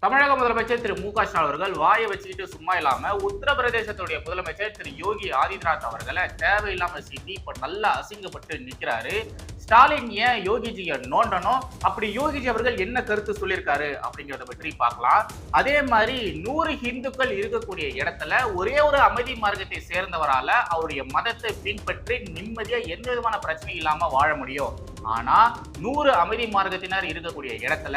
தமிழக முதலமைச்சர் திரு மு.க. ஸ்டாலின் அவர்கள் வாயை வச்சுக்கிட்டு சும்மா இல்லாம உத்தரப்பிரதேசத்துடைய முதலமைச்சர் திரு யோகி ஆதித்யநாத் அவர்களை தேவையில்லாம சீட்டி இப்ப நல்லா அசிங்கப்பட்டு நிக்கிறாரு. ஸ்டாலின் ஏன் யோகிஜியை நோண்டணும், அப்படி யோகிஜி அவர்கள் என்ன கருத்து சொல்லியிருக்காரு அப்படிங்கிறத பற்றி பார்க்கலாம். அதே மாதிரி 100 இந்துக்கள் இருக்கக்கூடிய இடத்துல ஒரே ஒரு அமைதி மார்க்கத்தை சேர்ந்தவரால அவருடைய மதத்தை பின்பற்றி நிம்மதியா எந்த விதமான பிரச்சனையும் இல்லாம வாழ முடியும். ஆனா 100 அமைதி மார்க்கத்தினர் இருக்கக்கூடிய இடத்துல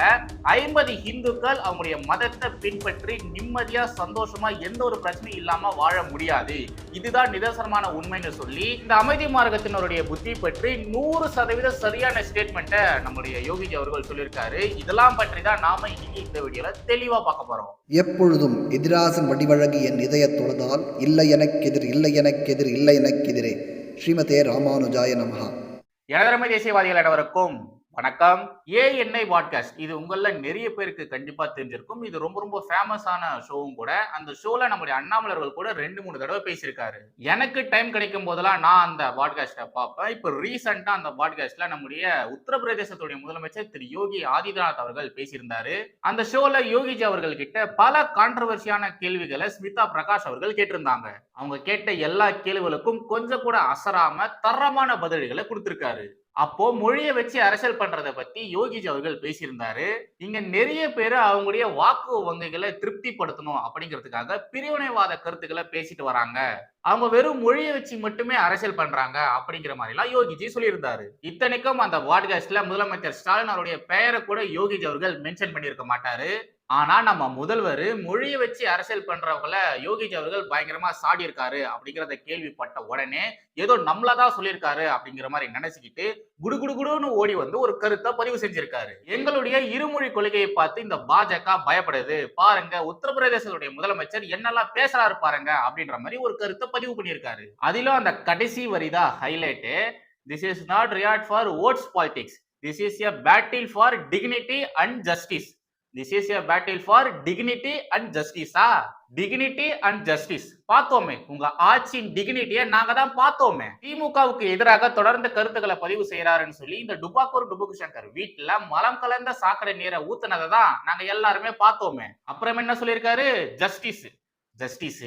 50 இந்துக்கள் அவங்களுடைய மதத்தை பின்பற்றி நிம்மதியா சந்தோஷமா எந்த ஒரு பிரச்சனையும் இல்லாம வாழ முடியாது. இதுதான் நிதர்சனமான உண்மைன்னு சொல்லி இந்த அமைதி மார்க்கத்தினருடைய புத்தி பற்றி 100% சரியான ஸ்டேட்மெண்ட்டை நம்முடைய யோகிஜி அவர்கள் சொல்லியிருக்காரு. இதெல்லாம் பற்றி தான் நாம இன்னைக்கு இந்த வீடியோல தெளிவா பார்க்க போறோம். எப்பொழுதும் எதிராசன் வடிவழகி என் இதய தொழுதால் இல்லை எனக்கெதிர் இல்லை எனக்கெதிர் இல்லை எனக்கெதிரே. ஸ்ரீமதே ராமானுஜாய நமஹா. எனதரமை தேசியவாதிகள் அனைவருக்கும் வணக்கம். ஏஎன்ஐ பாட்காஸ்ட் இது உங்கள நிறைய பேருக்கு கண்டிப்பா தெரிஞ்சிருக்கும். இது ரொம்ப ரொம்ப ஃபேமஸான ஷோவும் கூட. அந்த ஷோல நம்முடைய அண்ணாமலர்கள் கூட 2-3 தடவை பேசியிருக்காரு. எனக்கு டைம் கிடைக்கும் போதெல்லாம் நான் அந்த பாட்காஸ்ட்டை பார்ப்பேன். இப்போ ரீசெண்டா அந்த பாட்காஸ்ட்ல நம்முடைய உத்தரப்பிரதேசத்துடைய முதலமைச்சர் திரு யோகி ஆதித்யநாத் அவர்கள் பேசியிருந்தாரு. அந்த ஷோல யோகிஜி அவர்கள் கிட்ட பல கான்ட்ரவர்சியான கேள்விகளை ஸ்மிதா பிரகாஷ் அவர்கள் கேட்டிருந்தாங்க. அவங்க கேட்ட எல்லா கேள்விகளுக்கும் கொஞ்சம் கூட அசராம தரமான பதில்களை கொடுத்திருக்காரு. அப்போ மொழியை வச்சு அரசியல் பண்றதை பத்தி யோகிஜி அவர்கள் பேசியிருந்தாரு. இங்க நிறைய பேர் அவங்களுடைய வாக்கு வங்கிகளை திருப்திப்படுத்தணும் அப்படிங்கிறதுக்காக பிரிவினைவாத கருத்துக்களை பேசிட்டு வராங்க. அவங்க வெறும் மொழியை வச்சு மட்டுமே அரசியல் பண்றாங்க அப்படிங்கிற மாதிரி எல்லாம் யோகிஜி சொல்லியிருந்தாரு. இத்தனைக்கும் அந்த பாட்காஸ்ட்ல முதலமைச்சர் ஸ்டாலின் அவருடைய பெயரை கூட யோகிஜி அவர்கள் மென்ஷன் பண்ணியிருக்க மாட்டாரு. ஆனா நம்ம முதல்வர் மொழியை வச்சு அரசியல் பண்றவங்கள யோகிஜி அவர்கள் பயங்கரமா சாடி இருக்காரு அப்படிங்கிறத கேள்விப்பட்ட உடனே ஏதோ நம்மளதான் சொல்லியிருக்காரு அப்படிங்கிற மாதிரி நினைச்சுக்கிட்டு குடுகுடுன்னு ஓடி வந்து ஒரு கருத்தை பதிவு செஞ்சிருக்காரு. எங்களுடைய இருமொழி கொள்கையை பார்த்து இந்த பாஜக பயப்படுது பாருங்க, உத்தரப்பிரதேசத்துடைய முதலமைச்சர் என்னெல்லாம் பேசுறாரு பாருங்க அப்படின்ற மாதிரி ஒரு கருத்தை பதிவு பண்ணியிருக்காரு. அதிலும் அந்த கடைசி வரிதான் ஹைலைட். திஸ் இஸ் நாட் ரியார்ட் for votes politics, this is a battle for dignity and justice. This is a battle for dignity and justice. Dignity and justice பார்த்தோமே, உங்க ஆட்சியின் டிக்னிட்டியை நாங்க தான் பார்த்தோமே. திமுகவுக்கு எதிராக தொடர்ந்து கருத்துக்களை பதிவு செய்யறாருன்னு சொல்லி இந்த டுபாக்கூர் டுபுக்கு சங்கர் வீட்டுல மலம் கலந்த சாக்கடை நீரை ஊத்துனதை தான் நாங்க எல்லாருமே பார்த்தோமே. அப்புறம் என்ன சொல்லியிருக்காரு? ஜஸ்டிஸ். ஜஸ்டிஸ்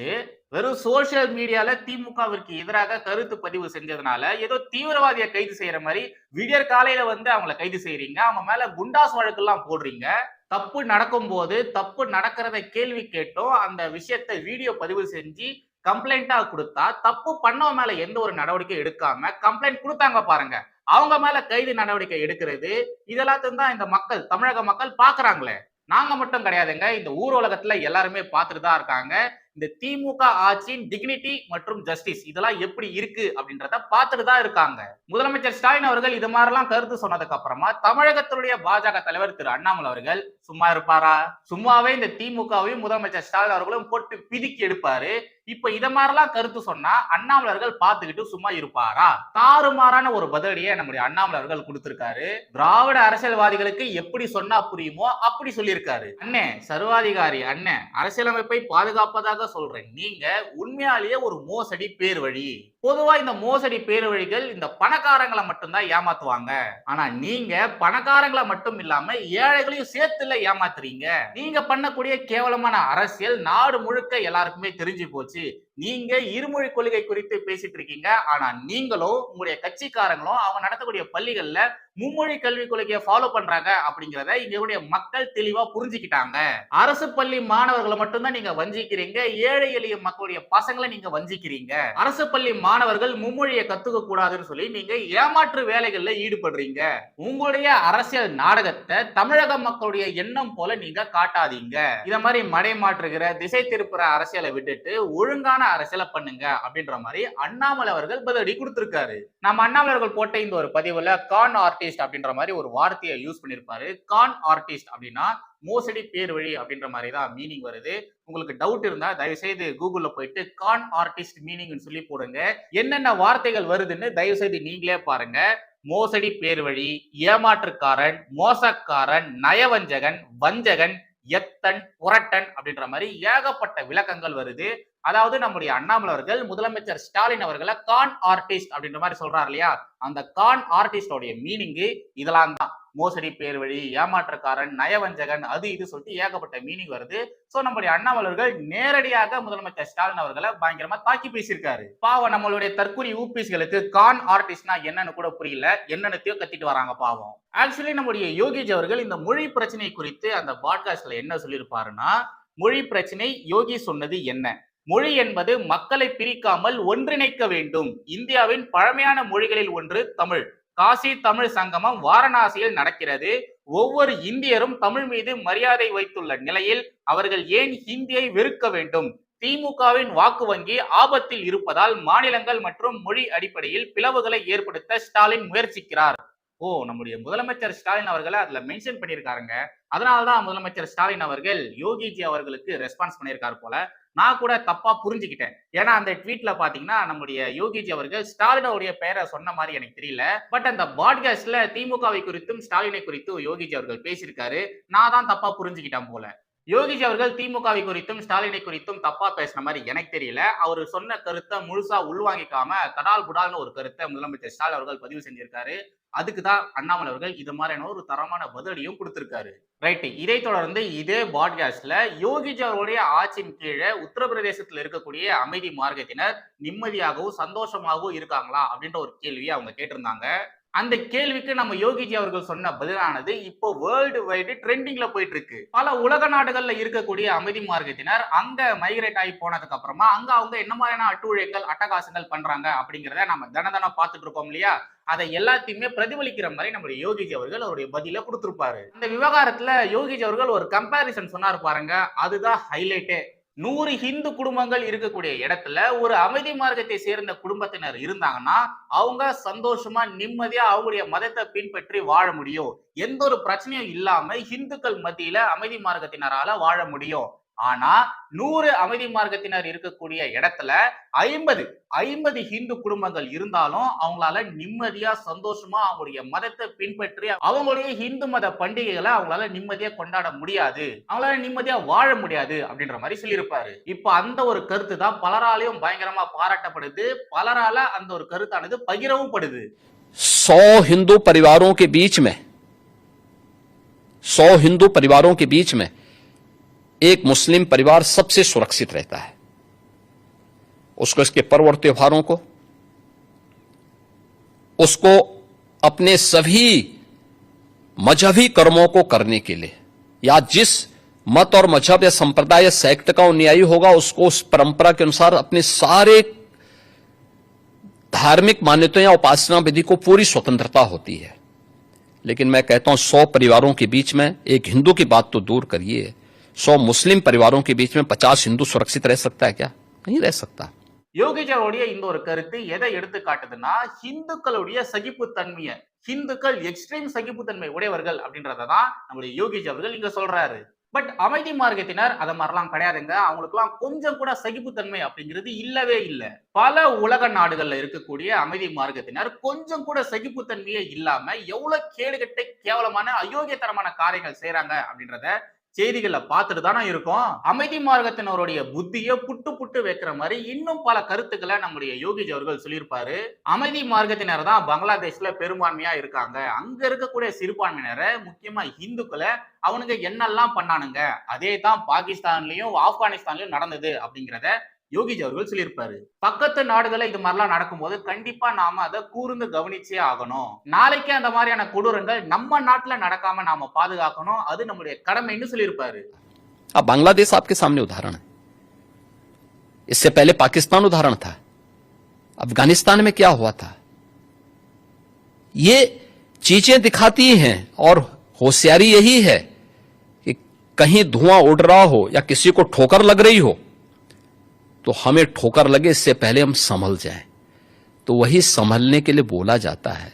வெறும் சோசியல் மீடியால திமுகவிற்கு எதிராக கருத்து பதிவு செஞ்சதுனால ஏதோ தீவிரவாதியை கைது செய்யற மாதிரி விடியற் காலையில வந்து அவங்களை கைது செய்யறீங்க, அவங்க மேல குண்டாஸ் வழக்கு எல்லாம் போடுறீங்க. தப்பு நடக்கும் போது தப்பு நடக்கிறத கேள்வி கேட்டோம் அந்த விஷயத்தை வீடியோ பதிவு செஞ்சு கம்ப்ளைண்டா கொடுத்தா தப்பு பண்ணவங்க மேல எந்த ஒரு நடவடிக்கை எடுக்காம கம்ப்ளைண்ட் கொடுத்தாங்க பாருங்க, அவங்க மேல கைது நடவடிக்கை எடுக்கிறது இதெல்லாத்தையும் தான் இந்த மக்கள், தமிழக மக்கள் பாக்குறாங்களே. நாங்க மட்டும் கிடையாதுங்க, இந்த ஊர் உலகத்துல எல்லாருமே பார்த்துட்டு தான் இருக்காங்க. இந்த திமுக ஆட்சியின் டிக்னிட்டி மற்றும் ஜஸ்டிஸ் இதெல்லாம் எப்படி இருக்கு அப்படின்றத பார்த்துட்டு தான் இருக்காங்க. முதலமைச்சர் ஸ்டாலின் அவர்கள் இது மாதிரிலாம் கருத்து சொன்னதுக்கு அப்புறமா தமிழகத்துடைய பாஜக தலைவர் திரு அண்ணாமலை அவர்கள் சும்மா இருப்பாரா? சும்மாவே இந்த திமுகவையும் முதலமைச்சர் ஸ்டாலின் அவர்களும் போட்டு பிதுக்கி எடுப்பாரு. இப்ப இத மாதிரிலாம் கருத்து சொன்னா அண்ணாமலை அவர்கள் பார்த்துக்கிட்டு சும்மா இருப்பாரா? தாறுமாறான ஒரு பதிலடியை நம்முடைய அண்ணாமலை அவர்கள் கொடுத்திருக்காரு. திராவிட அரசியல்வாதிகளுக்கு எப்படி சொன்னா புரியுமோ அப்படி சொல்லியிருக்காரு. அண்ணே சர்வாதிகாரி அண்ணே, அரசியலமைப்பை பாதுகாப்பதாக சொல்றேன், நீங்க உண்மையாலேயே ஒரு மோசடி பேர் வழி. பொதுவா இந்த மோசடி பேர் வழிகள் இந்த பணக்காரங்களை மட்டும்தான் ஏமாத்துவாங்க. ஆனா நீங்க பணக்காரங்களை மட்டும் இல்லாம ஏழைகளையும் சேர்த்துல ஏமாத்துறீங்க. நீங்க பண்ணக்கூடிய கேவலமான அரசியல் நாடு முழுக்க எல்லாருக்குமே தெரிஞ்சு போச்சு. நீங்க இருமொழி கொள்கை குறித்து பேசிட்டு இருக்கீங்க, ஆனா நீங்களும் உங்களுடைய கட்சிக்காரங்களும் அவங்க நடத்தக்கூடிய பள்ளிகள்ல மும்மொழி கல்விக் கொள்கையை ஃபாலோ பண்றாங்க அப்படிங்கிறத இங்களுடைய மக்கள் தெளிவா புரிஞ்சுக்கிட்டாங்க. அரசு பள்ளி மாணவர்களை மட்டும்தான் நீங்க வஞ்சிக்கிறீங்க, ஏழை எளிய மக்களுடைய பசங்களை நீங்க வஞ்சிக்கிறீங்க. அரசு பள்ளி மாணவர்கள் மும்மொழியை கத்துக்க கூடாதுன்னு சொல்லி நீங்க ஏமாற்று வேலைகள்ல ஈடுபடுறீங்க. உங்களுடைய அரசியல் நாடகத்தை தமிழக மக்களுடைய எண்ணம் போல நீங்க காட்டாதீங்க. இத மாதிரி மடை மாற்றுகிற திசை திருப்புற அரசியலை விட்டுட்டு ஒழுங்கான அரசியலை பண்ணுங்க அப்படின்ற மாதிரி அண்ணாமலை அவர்கள் பதிலடி கொடுத்திருக்காரு. நம்ம அண்ணாமலை அவர்கள் போட்ட இந்த ஒரு பதிவுல கான் ஆர்டிஸ்ட் அப்படின்ற மாதிரி ஒரு வார்த்தையை யூஸ் பண்ணிருப்பாரு. கான் ஆர்டிஸ்ட் அப்படின்னா மோசடி பேர் வழி அப்படின்ற மாதிரி தான் மீனிங் வருது. உங்களுக்கு டவுட் இருந்தா தயவு செய்து கூகுள்ல போயிட்டு கான் ஆர்டிஸ்ட் மீனிங் சொல்லி போடுங்க. என்னென்ன வார்த்தைகள் வருதுன்னு தயவு செய்து நீங்களே பாருங்க. மோசடி பேர் வழி, ஏமாற்றுக்காரன், மோசக்காரன், நயவஞ்சகன், வஞ்சகன், எத்தன், புரட்டன் அப்படின்ற மாதிரி ஏகப்பட்ட விளக்கங்கள் வருது. அதாவது நம்முடைய அண்ணாமலை அவர்கள் முதலமைச்சர் ஸ்டாலின் அவர்களை கான் ஆர்டிஸ்ட் அப்படின்ற மாதிரி சொல்றாரு இல்லையா, அந்த கான் ஆர்டிஸ்டோடைய மீனிங் இதெல்லாம் தான். மோசடி, பேர் வழி, ஏமாற்றக்காரன், நயவஞ்சகன், அது இது சொல்லிட்டு ஏகப்பட்ட மீனிங் வருது. சோ நம்முடைய அண்ணாமலை அவர்கள் நேரடியாக முதலமைச்சர் ஸ்டாலின் அவர்களை பயங்கரமா தாக்கி பேசியிருக்காரு. பாவம் நம்மளுடைய தற்கொலை ஊபிஸ்களுக்கு கான் ஆர்டிஸ்ட்னா என்னன்னு கூட புரியல, என்னென்னத்தையோ கத்திட்டு வராங்க பாவம். ஆக்சுவலி நம்முடைய யோகிஜி அவர்கள் இந்த மொழி பிரச்சனை குறித்து அந்த பாட்காஸ்ட்ல என்ன சொல்லியிருப்பாருன்னா, மொழி பிரச்சனை யோகி சொன்னது என்ன, மொழி என்பது மக்களை பிரிக்காமல் ஒன்றிணைக்க வேண்டும். இந்தியாவின் பழமையான மொழிகளில் ஒன்று தமிழ். காசி தமிழ் சங்கமம் வாரணாசியில் நடக்கிறது. ஒவ்வொரு இந்தியரும் தமிழ் மீது மரியாதை வைத்துள்ள நிலையில் அவர்கள் ஏன் ஹிந்தியை வெறுக்க வேண்டும்? திமுகவின் வாக்கு வங்கி ஆபத்தில் இருப்பதால் மாநிலங்கள் மற்றும் மொழி அடிப்படையில் பிளவுகளை ஏற்படுத்த ஸ்டாலின் முயற்சிக்கிறார். ஓ, நம்முடைய முதலமைச்சர் ஸ்டாலின் அவர்களை அதுல மென்ஷன் பண்ணியிருக்காருங்க. அதனாலதான் முதலமைச்சர் ஸ்டாலின் அவர்கள் யோகிஜி அவர்களுக்கு ரெஸ்பான்ஸ் பண்ணியிருக்காரு போல. நான் கூட தப்பா புரிஞ்சுக்கிட்டேன். ஏன்னா அந்த ட்வீட்ல பாத்தீங்கன்னா நம்முடைய யோகிஜி அவர்கள் ஸ்டாலினுடைய பெயரை சொன்ன மாதிரி எனக்கு தெரியல. பட் அந்த பாட்காஸ்ட்ல திமுகவை குறித்தும் ஸ்டாலினை குறித்தும் யோகிஜி அவர்கள் பேசியிருக்காரு. நான் தான் தப்பா புரிஞ்சுக்கிட்டேன் போல. யோகிஜி அவர்கள் திமுகவை குறித்தும் ஸ்டாலினை குறித்தும் தப்பா பேசின மாதிரி எனக்கு தெரியல. அவர் சொன்ன கருத்தை முழுசா உள்வாங்கிக்காம தடால் புடால்னு ஒரு கருத்தை முதலமைச்சர் ஸ்டாலின் அவர்கள் பதிவு செஞ்சிருக்காரு. அதுக்குதான் அண்ணாமலை அவர்கள் இது மாதிரியான ஒரு தரமான பதிலடியும் கொடுத்திருக்காரு. ரைட், இதை தொடர்ந்து இதே பாட்காஸ்ட்ல யோகிஜி அவருடைய ஆட்சியின் கீழே உத்தரப்பிரதேசத்தில் இருக்கக்கூடிய அமைதி மார்க்கத்தினர் நிம்மதியாகவும் சந்தோஷமாகவும் இருக்காங்களா அப்படின்ற ஒரு கேள்வியை அவங்க கேட்டிருந்தாங்க. அந்த கேள்விக்கு நம்ம யோகிஜி அவர்கள் சொன்ன பதிலானது இப்போ வேர்ல்டு வைடு ட்ரெண்டிங்ல போயிட்டு இருக்கு. பல உலக நாடுகள்ல இருக்கக்கூடிய அமைதி மார்க்கத்தினர் அங்க மைக்ரேட் ஆகி போனதுக்கு அப்புறமா அங்க அவங்க என்ன மாதிரியான அட்டுழியங்கள் அட்டகாசங்கள் பண்றாங்க அப்படிங்கிறத நம்ம தினம் பார்த்துட்டு இருக்கோம் இல்லையா. அதை எல்லாத்தையுமே பிரதிபலிக்கிற மாதிரி நம்முடைய யோகிஜி அவர்கள் அவருடைய பதில கொடுத்திருப்பாரு. இந்த விவகாரத்துல யோகிஜி அவர்கள் ஒரு கம்பாரிசன் சொன்னார் பாருங்க, அதுதான் ஹைலைட்டே. 100 ஹிந்து குடும்பங்கள் இருக்கக்கூடிய இடத்துல ஒரு அமைதி மார்க்கத்தை சேர்ந்த குடும்பத்தினர் இருந்தாங்கன்னா அவங்க சந்தோஷமா நிம்மதியா அவங்களுடைய மதத்தை பின்பற்றி வாழ முடியும். எந்த ஒரு பிரச்சனையும் இல்லாம இந்துக்கள் மத்தியில அமைதி மார்க்கத்தினரால வாழ முடியும். ஆனா 100 அமைதி மார்க்கத்தினர் இருக்கக்கூடிய இடத்துல 50 ஹிந்து குடும்பங்கள் இருந்தாலும் அவங்களால நிம்மதியா சந்தோஷமா அவங்களுடைய மதத்தை பின்பற்றி அவங்களுடைய ஹிந்து மத பண்டிகைகளை அவங்களால நிம்மதியா கொண்டாட முடியாது, அவங்களால நிம்மதியா வாழ முடியாது அப்படின்ற மாதிரி சொல்லியிருப்பாரு. இப்ப அந்த ஒரு கருத்து தான் பலராலையும் பயங்கரமா பாராட்டப்படுது, பலரால அந்த ஒரு கருத்தானது பகிரவும் படுது. 100 हिंदू परिवारों के बीच में 100 हिंदू परिवारों के बीच में एक मुस्लिम परिवार सबसे सुरक्षित रहता है। उसको इसके पर्व और त्योहारों को, उसको अपने सभी मजहबी कर्मों को करने के लिए, या जिस मत और मजहब या संप्रदाय या सेक्ट का अनुयायी होगा उसको उस परंपरा के अनुसार अपने सारे धार्मिक मान्यताओं या उपासना विधि को पूरी स्वतंत्रता होती है। लेकिन मैं कहता हूं 100 परिवारों के बीच में, एक हिंदू की बात तो दूर करिए, 100 मुस्लिम परिवारों के बीच में 50 हिंदू सुरक्षित रह सकता है क्या? नहीं रह सकता. யோகிஜியோடைய இந்த ஒரு கருத்து எதை எடுத்து காட்டுதுன்னா ஹிந்துக்களுடைய சகிப்புத்தன்மையை, ஹிந்துக்கள் எக்ஸ்ட்ரீம் சகிப்புத்தன்மை உடையவர்கள் அப்படின்றதான் நம்முடைய யோகிஜி அவர்கள் இங்க சொல்றாரு. பட் அமைதி மார்க்கத்தினர் அத மாதிரிலாம் கிடையாதுங்க. அவங்களுக்குலாம் கொஞ்சம் கூட சகிப்புத்தன்மை அப்படிங்கிறது இல்லவே இல்லை. பல உலக நாடுகள்ல இருக்கக்கூடிய அமைதி மார்க்கத்தினர் கொஞ்சம் கூட சகிப்புத்தன்மையே இல்லாம எவ்வளவு கேடுகட்ட கேவலமான அயோக்கியத்தனமான காரியங்கள் செய்யறாங்க அப்படின்றத செய்திகளை பார்த்துட்டு தானே இருக்கும். அமைதி மார்க்கத்தினருடைய புத்தியை புட்டு புட்டு வைக்கிற மாதிரி இன்னும் பல கருத்துக்களை நம்முடைய யோகிஜி அவர்கள் சொல்லியிருப்பாரு. அமைதி மார்க்கத்தினர் தான் பங்களாதேஷ்ல பெரும்பான்மையா இருக்காங்க. அங்க இருக்கக்கூடிய சிறுபான்மையினரை, முக்கியமா இந்துக்களை அவனுங்க என்னெல்லாம் பண்ணானுங்க அதே தான் பாகிஸ்தான்லயும் ஆப்கானிஸ்தான்லயும் நடந்தது அப்படிங்கிறத யோகிஜி அவர்கள் சொல்லியிருப்பாரு. பக்கத்து நாடுகளை இது மாதிரிலாம் நடக்கும்போது கண்டிப்பா நாம அதை கூர்ந்து கவனிச்சே ஆகணும். நாளைக்கே அந்த மாதிரியான கொடூரங்கள் நம்ம நாட்டுல நடக்காம நாம பாதுகாக்கணும், அது நம்முடைய கடமைன்னு சொல்லியிருப்பாரு. अब बांग्लादेश आपके सामने उदाहरण है, इससे पहले पाकिस्तान उदाहरण था, अफगानिस्तान में क्या हुआ था. ये चीजें दिखाती हैं और होशियारी यही है कि कहीं धुआं उड़ रहा हो या किसी को ठोकर लग रही हो तो हमें ठोकर लगे इससे पहले हम संभल जाएं. तो वही संभलने के लिए बोला जाता है.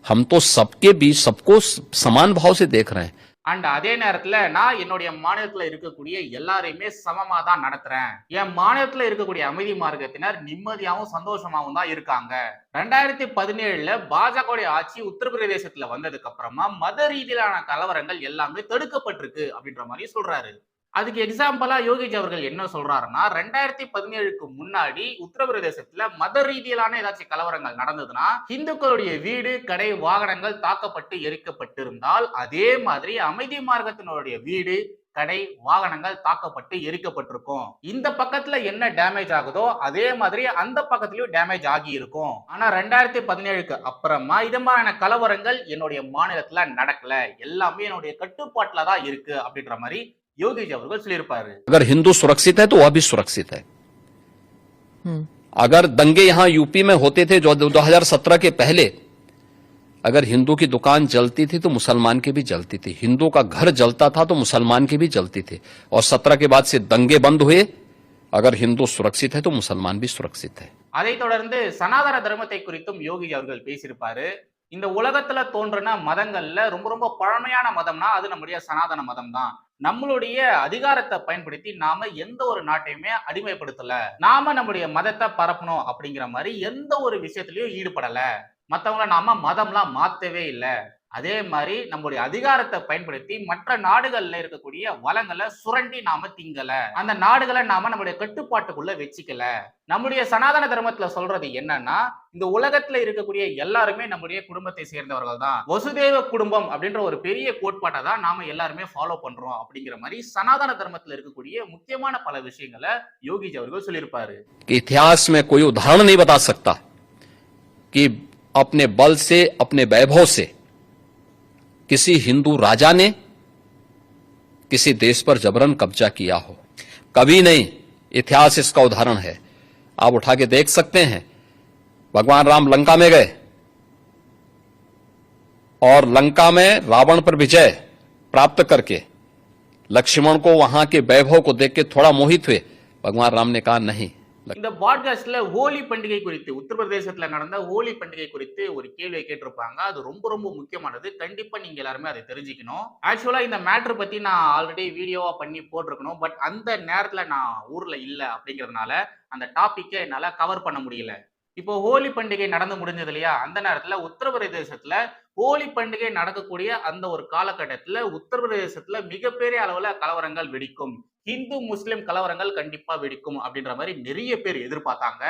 हम तो सबके बीच सबको समान भाव से देख रहे हैं. அண்ட் அதே நேரத்துல நான் என்னுடைய மாநிலத்துல இருக்கக்கூடிய எல்லாரையுமே சமமா தான் நடத்துறேன். என் மாநிலத்துல இருக்கக்கூடிய அமைதி மார்க்கத்தினர் நிம்மதியாவும் சந்தோஷமாவும் தான் இருக்காங்க. 2017 பாஜக ஆட்சி உத்தரப்பிரதேசத்துல வந்ததுக்கு அப்புறமா மத ரீதியிலான கலவரங்கள் எல்லாமே தடுக்கப்பட்டிருக்கு அப்படின்ற மாதிரி சொல்றாரு. அதுக்கு எக்ஸாம்பிளா யோகிஜி அவர்கள் என்ன சொல்றாருன்னா 2017க்கு முன்னாடி உத்தரப்பிரதேசத்துல மத ரீதியிலான ஏதாச்சும் கலவரங்கள் நடந்ததுன்னா இந்துக்களுடைய வீடு, கடை, வாகனங்கள் தாக்கப்பட்டு எரிக்கப்பட்டிருந்தால் அதே மாதிரி அமைதி மார்க்கத்தினுடைய வீடு, கடை, வாகனங்கள் தாக்கப்பட்டு எரிக்கப்பட்டிருக்கும். இந்த பக்கத்துல என்ன டேமேஜ் ஆகுதோ அதே மாதிரி அந்த பக்கத்துலயும் டேமேஜ் ஆகி இருக்கும். ஆனா 2017க்கு அப்புறமா இது மாதிரியான கலவரங்கள் என்னுடைய மாநிலத்துல நடக்கல, எல்லாமே என்னுடைய கட்டுப்பாட்டுல தான் இருக்கு அப்படின்ற மாதிரி யோகிஜி அவர்கள் சொல்லியிருப்பாரு. अगर हिंदू सुरक्षित है तो वह भी सुरक्षित है। अगर दंगे यहां यूपी में होते थे जो 2017 के पहले, अगर हिंदू की दुकान जलती थी तो मुसलमान की भी जलती थी, हिंदू का घर जलता था तो मुसलमान की भी जलती थी। और 17 के बाद से दंगे बंद हुए। अगर हिंदू सुरक्षित है तो मुसलमान भी सुरक्षित है। அதைத் தொடர்ந்து சனாதன தர்மத்தை குறித்தும் யோகிஜி அவர்கள் பேசியிருப்பாரு. இந்த உலகத்துல தோன்றின மதங்கள்ல ரொம்ப ரொம்ப பழமையான மதம்னா அது நம்முடைய சனாதன மதம் தான். நம்மளுடைய அதிகாரத்தை பயன்படுத்தி நாம எந்த ஒரு நாட்டையுமே அடிமைப்படுத்தல, நாம நம்முடைய மதத்தை பரப்பணும் அப்படிங்கிற மாதிரி எந்த ஒரு விஷயத்திலயும் ஈடுபடல, மத்தவங்கள நாம மதம்லாம் மாத்தவே இல்லை. அதே மாதிரி நம்முடைய அதிகாரத்தை பயன்படுத்தி மற்ற நாடுகள்ல இருக்கக்கூடிய வளங்களை சுரண்டி நாம திங்கல, அந்த நாடுகளை நாம நம்முடைய கட்டுப்பாட்டுக்குள்ள வச்சுக்கல. நம்முடைய சனாதன தர்மத்துல சொல்றது என்னன்னா இந்த உலகத்துல இருக்கக்கூடிய எல்லாருமே நம்முடைய குடும்பத்தை சேர்ந்தவர்கள் தான், வசுதேவ குடும்பம் அப்படின்ற ஒரு பெரிய கோட்பாட்டை தான் நாம எல்லாருமே ஃபாலோ பண்றோம் அப்படிங்கிற மாதிரி சனாதன தர்மத்துல இருக்கக்கூடிய முக்கியமான பல விஷயங்களை யோகிஜி அவர்கள் சொல்லியிருப்பாரு. इतिहास में कोई उदाहरण नहीं बता सकता कि अपने बल से, अपने वैभव से किसी हिंदू राजा ने किसी देश पर जबरन कब्जा किया हो, कभी नहीं। इतिहास इसका उदाहरण है, आप उठा के देख सकते हैं। भगवान राम लंका में गए और लंका में रावण पर विजय प्राप्त करके लक्ष्मण को वहां के वैभव को देख के थोड़ा मोहित हुए। भगवान राम ने कहा नहीं। இந்த பாட்காஸ்ட்ல ஹோலி பண்டிகை குறித்து, உத்தரப்பிரதேசத்துல நடந்த ஹோலி பண்டிகை குறித்து ஒரு கேள்வியை கேட்டிருப்பாங்க. அது ரொம்ப ரொம்ப முக்கியமானது, கண்டிப்பா நீங்க எல்லாருமே அதை தெரிஞ்சுக்கணும். ஆக்சுவலா இந்த மேட்டர் பத்தி நான் ஆல்ரெடி வீடியோவா பண்ணி போட்டிருக்கணும், பட் அந்த நேரத்துல நான் ஊர்ல இல்ல அப்படிங்கறதுனால அந்த டாபிக்கை என்னால கவர் பண்ண முடியல. இப்போ ஹோலி பண்டிகை நடந்து முடிஞ்சது இல்லையா, அந்த நேரத்துல உத்தரப்பிரதேசத்துல ஹோலி பண்டிகை நடக்கக்கூடிய அந்த ஒரு காலகட்டத்துல உத்தரப்பிரதேசத்துல மிகப்பெரிய அளவுல கலவரங்கள் வெடிக்கும், இந்து முஸ்லிம் கலவரங்கள் கண்டிப்பா வெடிக்கும் அப்படின்ற மாதிரி நிறைய பேர் எதிர்பார்த்தாங்க.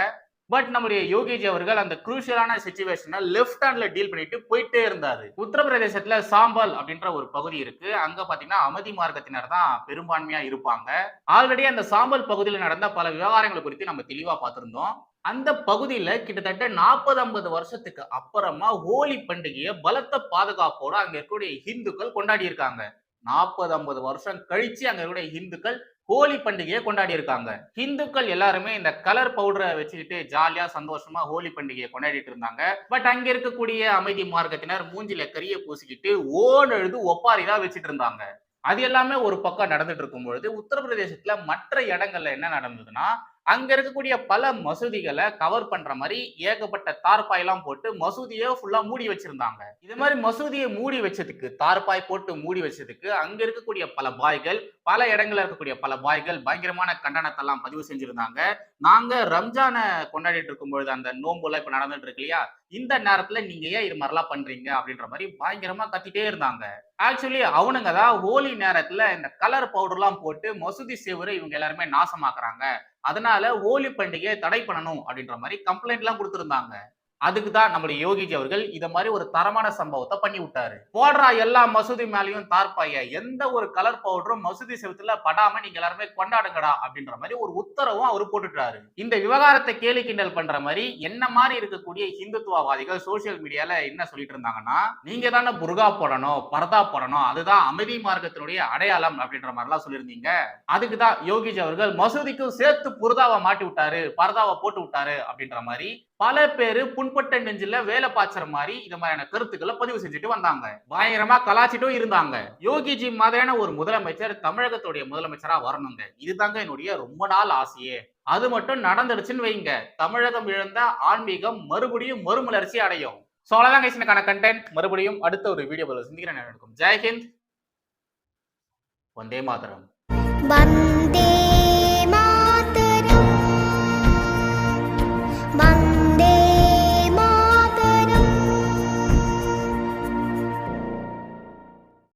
பட் நம்முடைய யோகிஜி அவர்கள் அந்த குரூஷியலான சிச்சுவேஷனை லெஃப்ட் ஹேண்ட்ல டீல் பண்ணிட்டு போயிட்டே இருந்தாரு. உத்தரப்பிரதேசத்துல சாம்பல் அப்படின்ற ஒரு பகுதி இருக்கு, அங்க பாத்தீங்கன்னா அமைதி மார்க்கத்தினர் தான் பெரும்பான்மையா இருப்பாங்க. ஆல்ரெடி அந்த சாம்பல் பகுதியில் நடந்த பல விவகாரங்கள் குறித்து நம்ம தெளிவா பார்த்திருந்தோம். அந்த பகுதியில கிட்டத்தட்ட 40-50 வருஷத்துக்கு அப்புறமா ஹோலி பண்டிகையை பலத்த பாதுகாப்போட அங்க இருக்கக்கூடிய இந்துக்கள் கொண்டாடி இருக்காங்க. 40-50 வருஷம் கழிச்சு அங்க இருக்கக்கூடிய இந்துக்கள் ஹோலி பண்டிகையை கொண்டாடி இருக்காங்க. இந்துக்கள் எல்லாருமே இந்த கலர் பவுடரை வச்சுக்கிட்டு ஜாலியா சந்தோஷமா ஹோலி பண்டிகையை கொண்டாடிட்டு இருந்தாங்க. பட் அங்க இருக்கக்கூடிய அமைதி மார்க்கத்தினர் மூஞ்சில கரிய பூசிக்கிட்டு ஓடெழுது ஒப்பாரிதான் வச்சுட்டு இருந்தாங்க. அது எல்லாமே ஒரு பக்கம் நடந்துட்டு இருக்கும் பொழுது உத்தரப்பிரதேசத்துல மற்ற இடங்கள்ல என்ன நடந்ததுன்னா அங்க இருக்கக்கூடிய பல மசூதிகளை கவர் பண்ற மாதிரி ஏகப்பட்ட தார்பாய் எல்லாம் போட்டு மசூதியை ஃபுல்லா மூடி வச்சிருந்தாங்க. இது மாதிரி மசூதியை மூடி வச்சதுக்கு, தார்பாய் போட்டு மூடி வச்சதுக்கு அங்க இருக்கக்கூடிய பல பாய்கள், பல இடங்கள்ல இருக்கக்கூடிய பல பாய்கள் பயங்கரமான கண்டனத்தை எல்லாம் பதிவு செஞ்சிருந்தாங்க. நாங்க ரம்ஜானை கொண்டாடிட்டு இருக்கும் பொழுது அந்த நோம்பு எல்லாம் இப்ப நடந்துட்டு இருக்கு இல்லையா, இந்த நேரத்துல நீங்க ஏன் இது மாதிரிலாம் பண்றீங்க அப்படின்ற மாதிரி பயங்கரமா கத்திட்டே இருந்தாங்க. ஆக்சுவலி அவனுங்க தான் ஹோலி நேரத்துல இந்த கலர் பவுடர் எல்லாம் போட்டு மசூதி சேவரை இவங்க எல்லாருமே நாசமாக்குறாங்க, அதனால ஹோலி பண்டிகையை தடை பண்ணணும் அப்படின்ற மாதிரி கம்ப்ளைண்ட் எல்லாம் கொடுத்திருந்தாங்க. அதுக்கு தான் நம்முடைய யோகிஜி அவர்கள் இத மாதிரி ஒரு தரமான சம்பவத்தை பண்ணி விட்டாரு. போடுறா எல்லா மசூதி மேலையும் தார்பாய, எந்த ஒரு கலர் பவுடரும் மசூதி செவத்துல படாம நீங்க எல்லாருமே கொண்டாடுங்கடா அப்படின்ற மாதிரி ஒரு உத்தரவும் அவர் போட்டுட்டாரு. இந்த விவகாரத்தை கேலி கிண்டல் பண்ற மாதிரி என்ன மாதிரி இருக்கக்கூடிய இந்துத்துவவாதிகள் சோசியல் மீடியால என்ன சொல்லிட்டு இருந்தாங்கன்னா, நீங்க தானே புர்கா போடணும், பர்தா போடணும், அதுதான் அமைதி மார்க்கத்தினுடைய அடையாளம் அப்படின்ற மாதிரி எல்லாம் சொல்லியிருந்தீங்க. அதுக்கு தான் யோகிஜி அவர்கள் மசூதிக்கும் சேர்த்து புர்தாவை மாட்டி விட்டாரு, பர்தாவை போட்டு விட்டாரு அப்படின்ற மாதிரி பல பேரு புண்பட்ட நெஞ்சில வேலை பாய்ச்சற மாதிரி இந்த மாதிரியான கருத்துக்களை பதிவு செஞ்சுட்டு வந்தாங்க. பயங்கரமா கலாச்சிட்டும் இருந்தாங்க. யோகிஜி மாதிரியான ஒரு முதலமைச்சர் தமிழகத்துடைய முதலமைச்சரா வரணுங்க, இதுதாங்க என்னுடைய ரொம்ப நாள் ஆசையே. அது மட்டும் நடந்துடுச்சுன்னு வைங்க, தமிழகம் இழந்த ஆன்மீகம் மறுபடியும் மறுமலர்ச்சி அடையும். சோ அவ்வளவுதான் கைஸ், எனக்கான கண்டென்ட். மறுபடியும் அடுத்த ஒரு வீடியோவில் சந்திக்கிறேன். ஜெய் ஹிந்த், வந்தே மாதரம்.